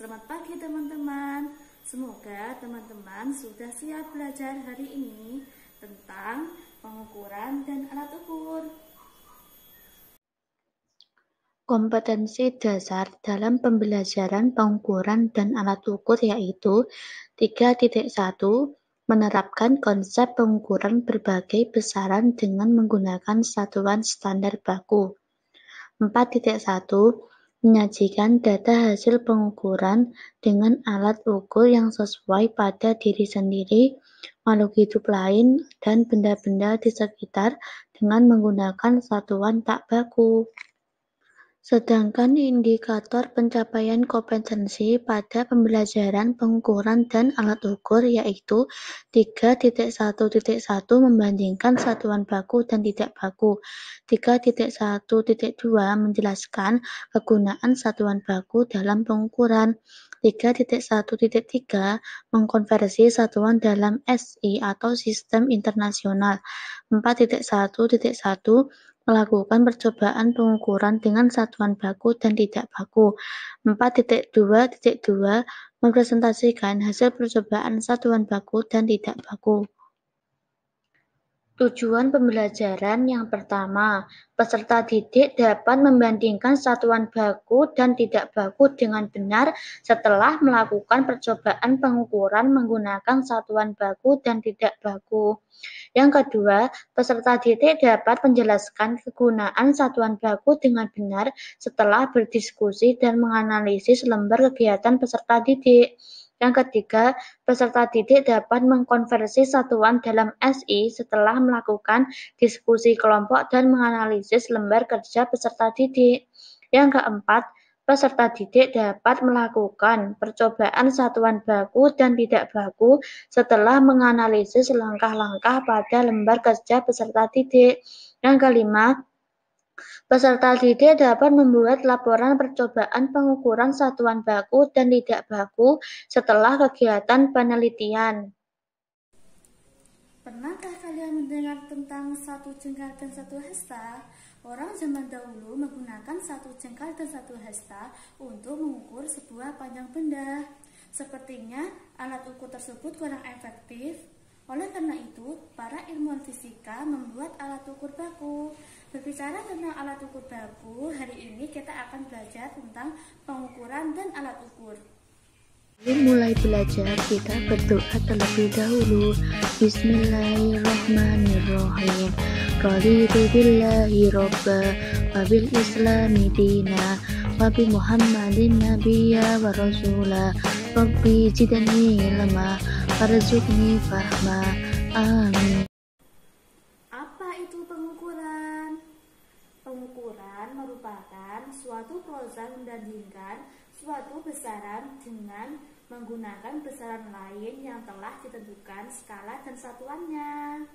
Selamat pagi teman-teman. Semoga teman-teman sudah siap belajar hari ini tentang pengukuran dan alat ukur. Kompetensi dasar dalam pembelajaran pengukuran dan alat ukur yaitu 3.1 menerapkan konsep pengukuran berbagai besaran dengan menggunakan satuan standar baku. 4.1 menyajikan data hasil pengukuran dengan alat ukur yang sesuai pada diri sendiri, makhluk hidup lain, dan benda-benda di sekitar dengan menggunakan satuan tak baku. Sedangkan indikator pencapaian kompetensi pada pembelajaran pengukuran dan alat ukur yaitu 3.1.1 membandingkan satuan baku dan tidak baku. 3.1.2 menjelaskan kegunaan satuan baku dalam pengukuran. 3.1.3 mengkonversi satuan dalam SI atau sistem internasional. 4.1.1 melakukan percobaan pengukuran dengan satuan baku dan tidak baku. 4.2.2 mempresentasikan hasil percobaan satuan baku dan tidak baku. Tujuan pembelajaran yang pertama, peserta didik dapat membandingkan satuan baku dan tidak baku dengan benar setelah melakukan percobaan pengukuran menggunakan satuan baku dan tidak baku. Yang kedua, peserta didik dapat menjelaskan kegunaan satuan baku dengan benar setelah berdiskusi dan menganalisis lembar kegiatan peserta didik. Yang ketiga, peserta didik dapat mengkonversi satuan dalam SI setelah melakukan diskusi kelompok dan menganalisis lembar kerja peserta didik. Yang keempat, peserta didik dapat melakukan percobaan satuan baku dan tidak baku setelah menganalisis langkah-langkah pada lembar kerja peserta didik. Yang kelima, peserta didik dapat membuat laporan percobaan pengukuran satuan baku dan tidak baku setelah kegiatan penelitian. Pernahkah kalian mendengar tentang satu jengkal dan satu hasta? Orang zaman dahulu menggunakan satu jengkal dan satu hasta untuk mengukur sebuah panjang benda. Sepertinya alat ukur tersebut kurang efektif. Oleh karena itu, para ilmuwan fisika membuat alat ukur baku. Berbicara tentang alat ukur baku, hari ini kita akan belajar tentang pengukuran dan alat ukur. Mulai belajar, kita berdoa terlebih dahulu. Bismillahirrahmanirrahim. Raditu billahi robba wa bil islami dina wa bi muhammadin nabiyya wa rasula rabbi zidni ilma warzuqni fahma. Amin. Apa itu pengukuran? Pengukuran merupakan suatu proses membandingkan suatu besaran dengan menggunakan besaran lain yang telah ditentukan skala dan satuannya.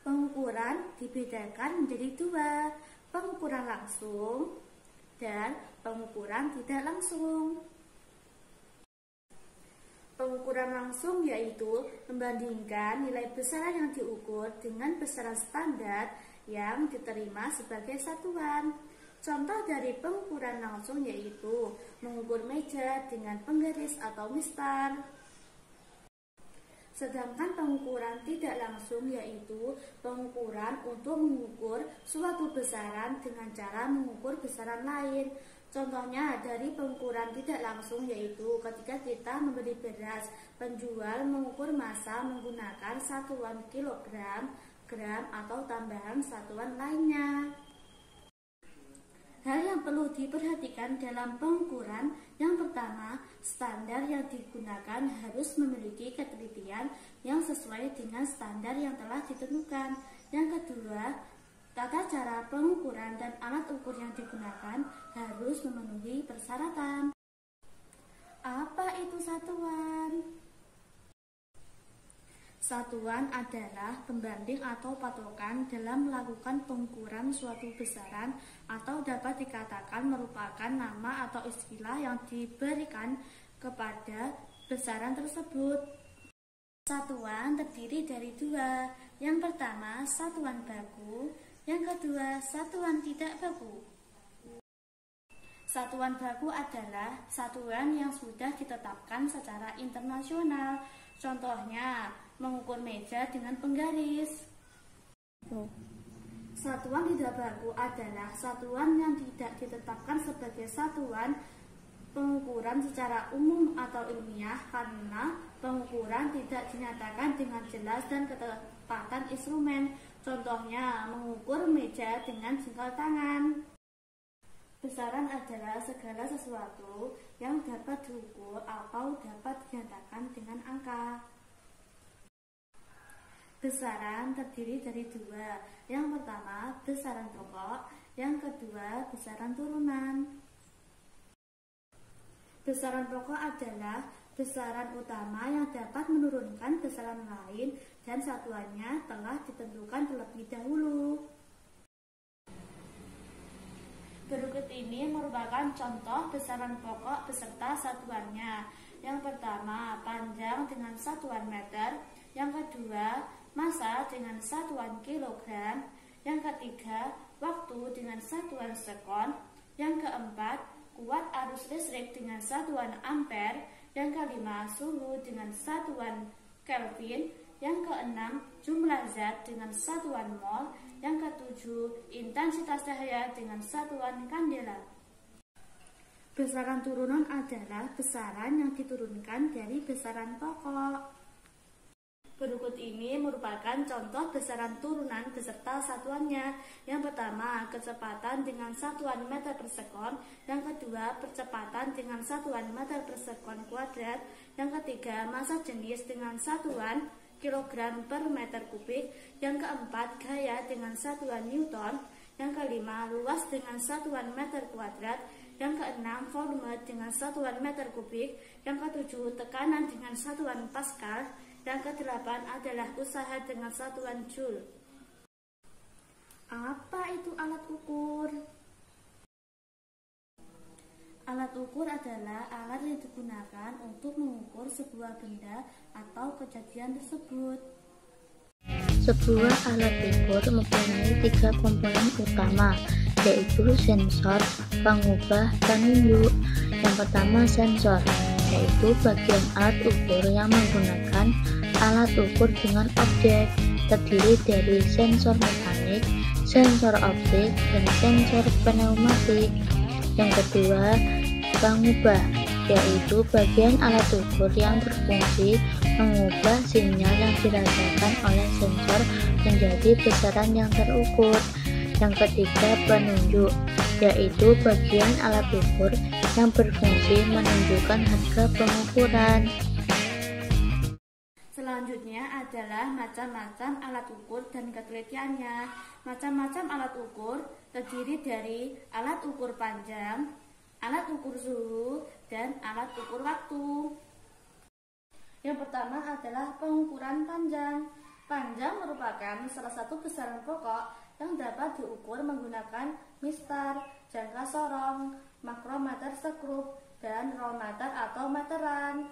Pengukuran dibedakan menjadi dua, pengukuran langsung dan pengukuran tidak langsung. Pengukuran langsung yaitu membandingkan nilai besaran yang diukur dengan besaran standar yang diterima sebagai satuan. Contoh dari pengukuran langsung yaitu mengukur meja dengan penggaris atau mistar. Sedangkan pengukuran tidak langsung yaitu pengukuran untuk mengukur suatu besaran dengan cara mengukur besaran lain. Contohnya dari pengukuran tidak langsung yaitu ketika kita membeli beras, penjual mengukur massa menggunakan satuan kilogram, gram, atau tambahan satuan lainnya. Hal yang perlu diperhatikan dalam pengukuran, yang pertama, standar yang digunakan harus memiliki ketelitian yang sesuai dengan standar yang telah ditentukan. Yang kedua, tata cara pengukuran dan alat ukur yang digunakan harus memenuhi persyaratan. Apa itu satuan? Satuan adalah pembanding atau patokan dalam melakukan pengukuran suatu besaran atau dapat dikatakan merupakan nama atau istilah yang diberikan kepada besaran tersebut. Satuan terdiri dari dua. Yang pertama, satuan baku. Yang kedua, satuan tidak baku. Satuan baku adalah satuan yang sudah ditetapkan secara internasional. Contohnya, mengukur meja dengan penggaris. Satuan tidak baku adalah satuan yang tidak ditetapkan sebagai satuan pengukuran secara umum atau ilmiah karena pengukuran tidak dinyatakan dengan jelas dan ketepatan instrumen. Contohnya, mengukur meja dengan jengkal tangan. Besaran adalah segala sesuatu yang dapat diukur atau dapat dinyatakan dengan angka. Besaran terdiri dari dua. Yang pertama, besaran pokok. Yang kedua, besaran turunan. Besaran pokok adalah besaran utama yang dapat menurunkan besaran lain dan satuannya telah ditentukan terlebih dahulu. Berikut ini merupakan contoh besaran pokok beserta satuannya. Yang pertama, panjang dengan satuan meter. Yang kedua, massa dengan satuan kilogram. Yang ketiga, waktu dengan satuan sekon. Yang keempat, kuat arus listrik dengan satuan ampere. Yang kelima, suhu dengan satuan Kelvin. Yang keenam, jumlah zat dengan satuan mol. Yang ketujuh, intensitas cahaya dengan satuan kandela. Besaran turunan adalah besaran yang diturunkan dari besaran pokok. Berikut ini merupakan contoh besaran turunan beserta satuannya. Yang pertama, kecepatan dengan satuan meter per sekon. Yang kedua, percepatan dengan satuan meter per sekon kuadrat. Yang ketiga, massa jenis dengan satuan kilogram per meter kubik. Yang keempat, gaya dengan satuan newton. Yang kelima, luas dengan satuan meter kuadrat. Yang keenam, volume dengan satuan meter kubik. Yang ketujuh, tekanan dengan satuan Pascal. Yang kedelapan adalah usaha dengan satuan joule. Apa itu alat ukur? Alat ukur adalah alat yang digunakan untuk mengukur sebuah benda atau kejadian tersebut. Sebuah alat ukur mempunyai 3 komponen utama, yaitu sensor, pengubah, dan unjuk. Yang pertama, sensor, yaitu bagian alat ukur yang menggunakan alat ukur dengan objek, terdiri dari sensor mekanik, sensor optik, dan sensor pneumatik. Yang kedua, pengubah, yaitu bagian alat ukur yang berfungsi mengubah sinyal yang dirasakan oleh sensor menjadi besaran yang terukur. Yang ketiga, penunjuk, yaitu bagian alat ukur yang berfungsi menunjukkan harga pengukuran. Selanjutnya adalah macam-macam alat ukur dan ketelitiannya. Macam-macam alat ukur terdiri dari alat ukur panjang, alat ukur suhu, dan alat ukur waktu. Yang pertama adalah pengukuran panjang. Panjang merupakan salah satu besaran pokok yang dapat diukur menggunakan mistar, jangka sorong, makrometer skrup, dan rolmeter atau meteran.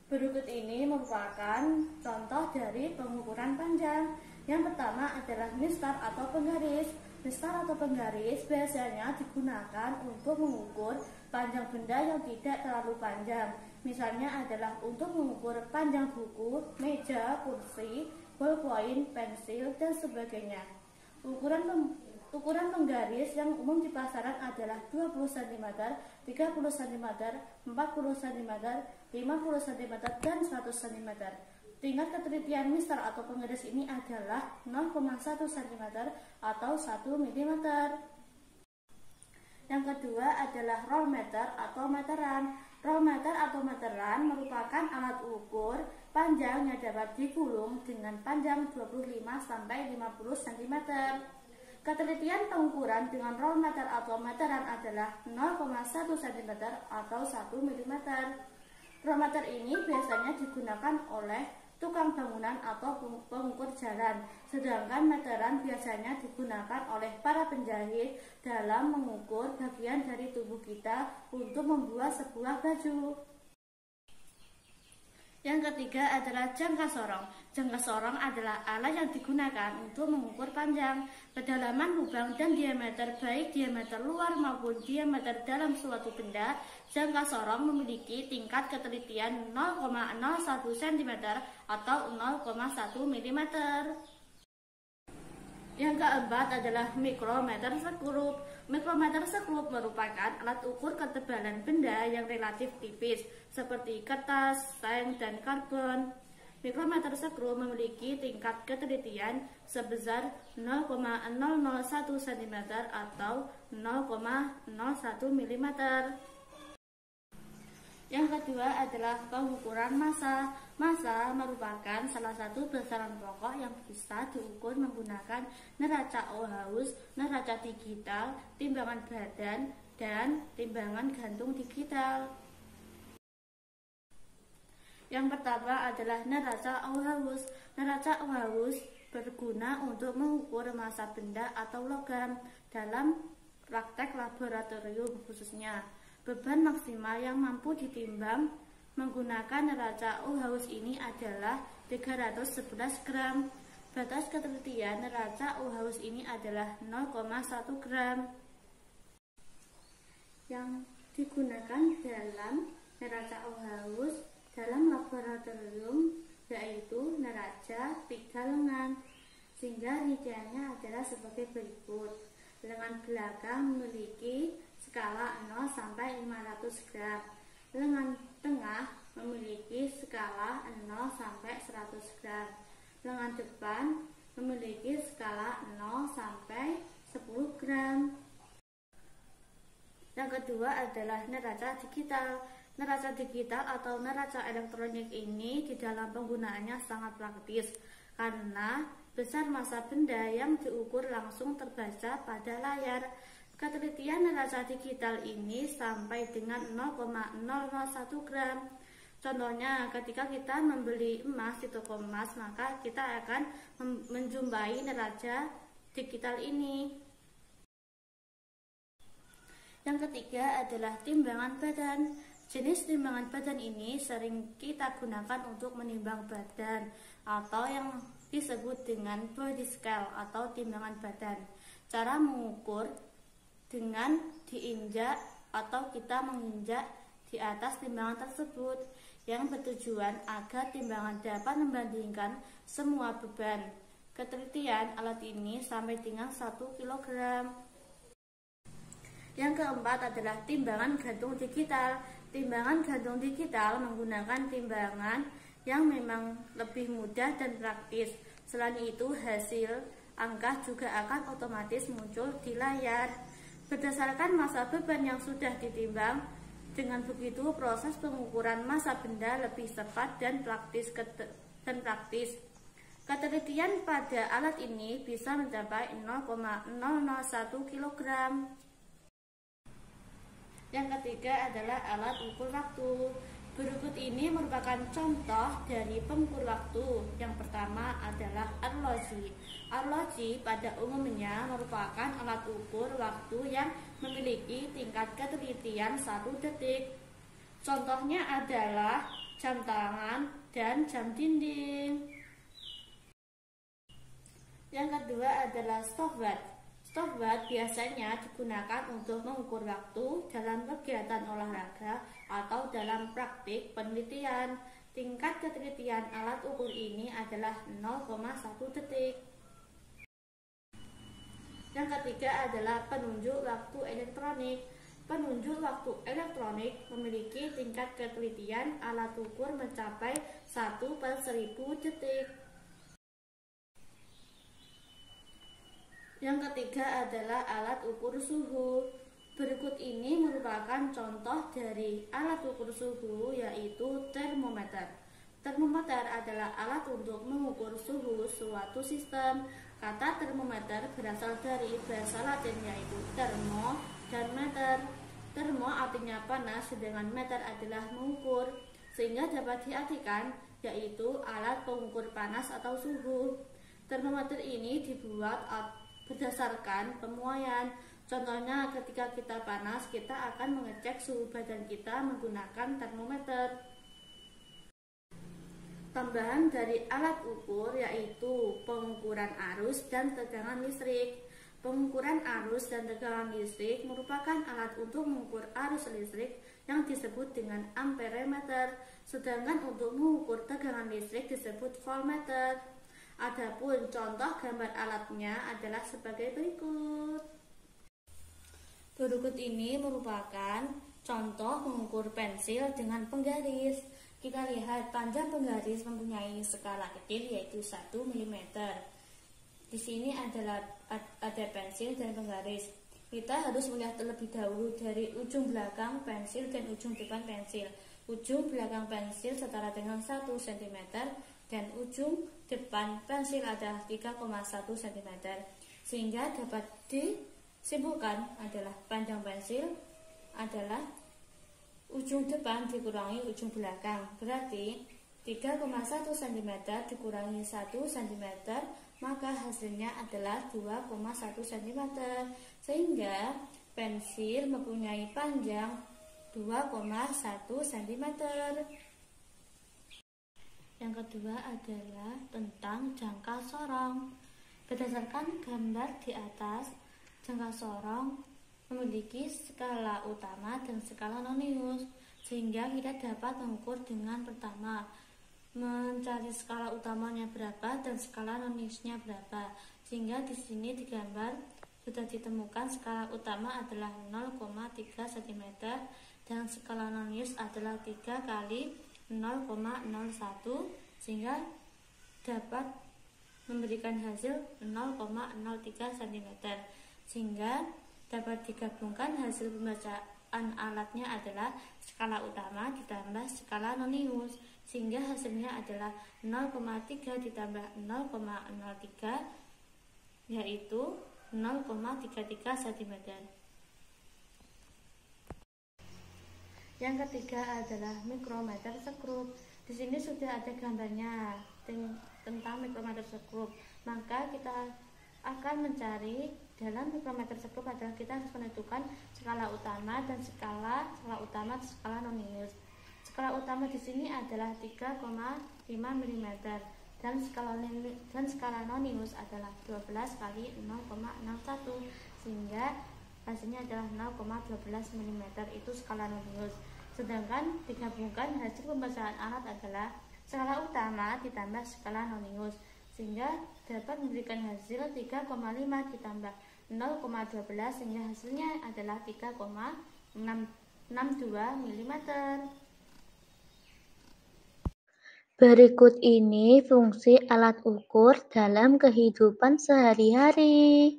Berikut ini merupakan contoh dari pengukuran panjang. Yang pertama adalah mistar atau penggaris. Mistar atau penggaris biasanya digunakan untuk mengukur panjang benda yang tidak terlalu panjang. Misalnya adalah untuk mengukur panjang buku, meja, kursi, ballpoint, pensil, dan sebagainya. Ukuran penggaris yang umum di pasaran adalah 20 cm, 30 cm, 40 cm, 50 cm, dan 100 cm. Tingkat ketelitian mistar atau penggaris ini adalah 0,1 cm atau 1 mm. Yang kedua adalah rolmeter atau meteran. Rolmeter atau meteran merupakan alat ukur panjang yang dapat digulung dengan panjang 25 sampai 50 cm. Ketelitian pengukuran dengan rolmeter atau meteran adalah 0,1 cm atau 1 mm. Rolmeter ini biasanya digunakan oleh tukang bangunan atau pengukur jalan, sedangkan meteran biasanya digunakan oleh para penjahit dalam mengukur bagian dari tubuh kita untuk membuat sebuah baju. Yang ketiga adalah jangka sorong. Jangka sorong adalah alat yang digunakan untuk mengukur panjang, kedalaman lubang, dan diameter, baik diameter luar maupun diameter dalam suatu benda. Jangka sorong memiliki tingkat ketelitian 0,01 cm atau 0,1 mm. Yang keempat adalah mikrometer sekrup. Mikrometer sekrup merupakan alat ukur ketebalan benda yang relatif tipis, seperti kertas, seng, dan karbon. Mikrometer sekrup memiliki tingkat ketelitian sebesar 0,001 cm atau 0,01 mm. Yang kedua adalah pengukuran massa. Massa merupakan salah satu besaran pokok yang bisa diukur menggunakan neraca Ohaus, neraca digital, timbangan badan, dan timbangan gantung digital. Yang pertama adalah neraca Ohaus. Neraca Ohaus berguna untuk mengukur massa benda atau logam dalam praktek laboratorium khususnya. Beban maksimal yang mampu ditimbang menggunakan neraca Ohaus ini adalah 311 gram. Batas ketelitian neraca Ohaus ini adalah 0,1 gram. Yang digunakan dalam neraca Ohaus dalam laboratorium yaitu neraca 3 lengan, sehingga rinciannya adalah sebagai berikut. Lengan belakang memiliki skala 0 sampai 500 gram. Lengan tengah memiliki skala 0 sampai 100 gram. Lengan depan memiliki skala 0 sampai 10 gram. Yang kedua adalah neraca digital. Neraca digital atau neraca elektronik ini di dalam penggunaannya sangat praktis karena besar massa benda yang diukur langsung terbaca pada layar. Ketelitian neraca digital ini sampai dengan 0,001 gram. Contohnya, ketika kita membeli emas di toko emas, maka kita akan menjumpai neraca digital ini. Yang ketiga adalah timbangan badan. Jenis timbangan badan ini sering kita gunakan untuk menimbang badan atau yang disebut dengan body scale atau timbangan badan. Cara mengukur dengan diinjak atau kita menginjak di atas timbangan tersebut yang bertujuan agar timbangan dapat membandingkan semua beban. Ketelitian alat ini sampai dengan 1 kg. Yang keempat adalah timbangan gantung digital. Timbangan gantung digital menggunakan timbangan yang memang lebih mudah dan praktis. Selain itu, hasil angka juga akan otomatis muncul di layar. Berdasarkan massa beban yang sudah ditimbang, dengan begitu proses pengukuran massa benda lebih cepat dan praktis. Ketelitian pada alat ini bisa mencapai 0,001 kg. Yang ketiga adalah alat ukur waktu. Berikut ini merupakan contoh dari pengukur waktu. Yang pertama adalah arloji. Arloji pada umumnya merupakan alat ukur waktu yang memiliki tingkat ketelitian 1 detik. Contohnya adalah jam tangan dan jam dinding. Yang kedua adalah stopwatch. Stopwatch biasanya digunakan untuk mengukur waktu dalam kegiatan olahraga atau dalam praktik penelitian. Tingkat ketelitian alat ukur ini adalah 0,1 detik. Yang ketiga adalah penunjuk waktu elektronik. Penunjuk waktu elektronik memiliki tingkat ketelitian alat ukur mencapai 1/1000 detik. Yang ketiga adalah alat ukur suhu. Berikut ini merupakan contoh dari alat ukur suhu, yaitu termometer. Termometer adalah alat untuk mengukur suhu suatu sistem. Kata termometer berasal dari bahasa Latin yaitu thermo dan meter. Thermo artinya panas, sedangkan meter adalah mengukur, sehingga dapat diartikan yaitu alat pengukur panas atau suhu. Termometer ini dibuat berdasarkan pemuaian. Contohnya ketika kita panas, kita akan mengecek suhu badan kita menggunakan termometer. tambahan dari alat ukur yaitu pengukuran arus dan tegangan listrik. Pengukuran arus dan tegangan listrik merupakan alat untuk mengukur arus listrik yang disebut dengan amperemeter, sedangkan untuk mengukur tegangan listrik disebut voltmeter. Adapun contoh gambar alatnya adalah sebagai berikut. Berikut ini merupakan contoh mengukur pensil dengan penggaris. Kita lihat panjang penggaris mempunyai skala kecil yaitu 1 mm. Di sini ada pensil dan penggaris. Kita harus melihat terlebih dahulu dari ujung belakang pensil dan ujung depan pensil. Ujung belakang pensil setara dengan 1 cm dan ujung depan pensil adalah 3,1 cm. Sehingga dapat disimpulkan adalah panjang pensil adalah ujung depan dikurangi ujung belakang. Berarti 3,1 cm dikurangi 1 cm, maka hasilnya adalah 2,1 cm. Sehingga pensil mempunyai panjang 2,1 cm. Yang kedua adalah tentang jangka sorong. Berdasarkan gambar di atas, jangka sorong memiliki skala utama dan skala nonius, sehingga kita dapat mengukur dengan pertama mencari skala utamanya berapa dan skala noniusnya berapa. Sehingga di sini digambar sudah ditemukan skala utama adalah 0,3 cm dan skala nonius adalah 3 kali 0,01, sehingga dapat memberikan hasil 0,03 cm. Sehingga dapat digabungkan hasil pembacaan alatnya adalah skala utama ditambah skala nonius, sehingga hasilnya adalah 0,3 ditambah 0,03 yaitu 0,33 cm. Yang ketiga adalah mikrometer skrup. Di sini sudah ada gambarnya tentang mikrometer skrup. Maka kita akan mencari dalam mikrometer skrup adalah kita harus menentukan skala utama dan skala nonius. Skala utama di sini adalah 3,5 mm dan skala nonius adalah 12 kali 0,61, sehingga hasilnya adalah 0,12 mm, itu skala nonius. Sedangkan digabungkan hasil pembacaan alat adalah skala utama ditambah skala nonius, sehingga dapat memberikan hasil 3,5 ditambah 0,12, sehingga hasilnya adalah 3,62 mm. Berikut ini fungsi alat ukur dalam kehidupan sehari-hari.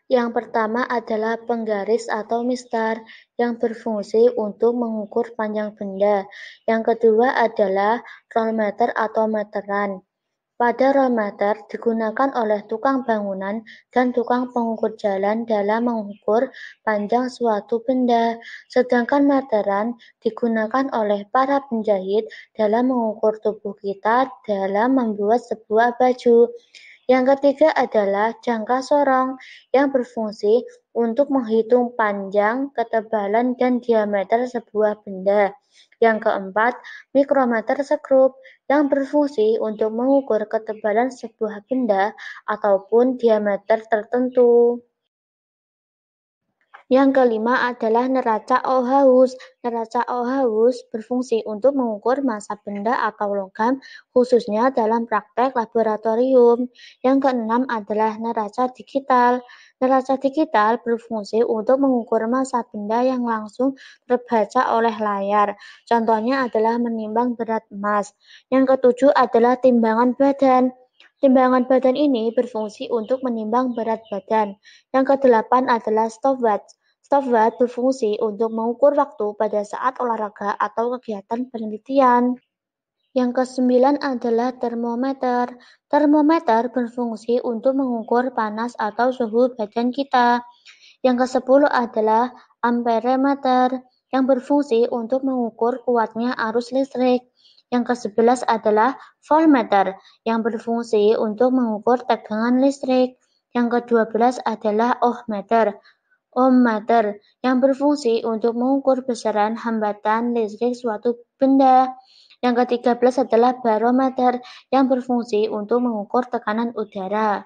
Yang pertama adalah penggaris atau mistar yang berfungsi untuk mengukur panjang benda. Yang kedua adalah rolmeter atau meteran. Pada rolmeter digunakan oleh tukang bangunan dan tukang pengukur jalan dalam mengukur panjang suatu benda, sedangkan meteran digunakan oleh para penjahit dalam mengukur tubuh kita dalam membuat sebuah baju. Yang ketiga adalah jangka sorong yang berfungsi untuk menghitung panjang, ketebalan, dan diameter sebuah benda. Yang keempat, mikrometer skrup yang berfungsi untuk mengukur ketebalan sebuah benda ataupun diameter tertentu. Yang kelima adalah neraca Ohaus. Neraca Ohaus berfungsi untuk mengukur massa benda atau logam, khususnya dalam praktek laboratorium. Yang keenam adalah neraca digital. Neraca digital berfungsi untuk mengukur massa benda yang langsung terbaca oleh layar. Contohnya adalah menimbang berat emas. Yang ketujuh adalah timbangan badan. Timbangan badan ini berfungsi untuk menimbang berat badan. Yang kedelapan adalah stopwatch. Stopwatch berfungsi untuk mengukur waktu pada saat olahraga atau kegiatan penelitian. Yang kesembilan adalah termometer. Termometer berfungsi untuk mengukur panas atau suhu badan kita. Yang kesepuluh adalah amperemeter yang berfungsi untuk mengukur kuatnya arus listrik. Yang ke-11 adalah voltmeter yang berfungsi untuk mengukur tegangan listrik. Yang ke-12 adalah ohmmeter yang berfungsi untuk mengukur besaran hambatan listrik suatu benda. Yang ke-13 adalah barometer yang berfungsi untuk mengukur tekanan udara.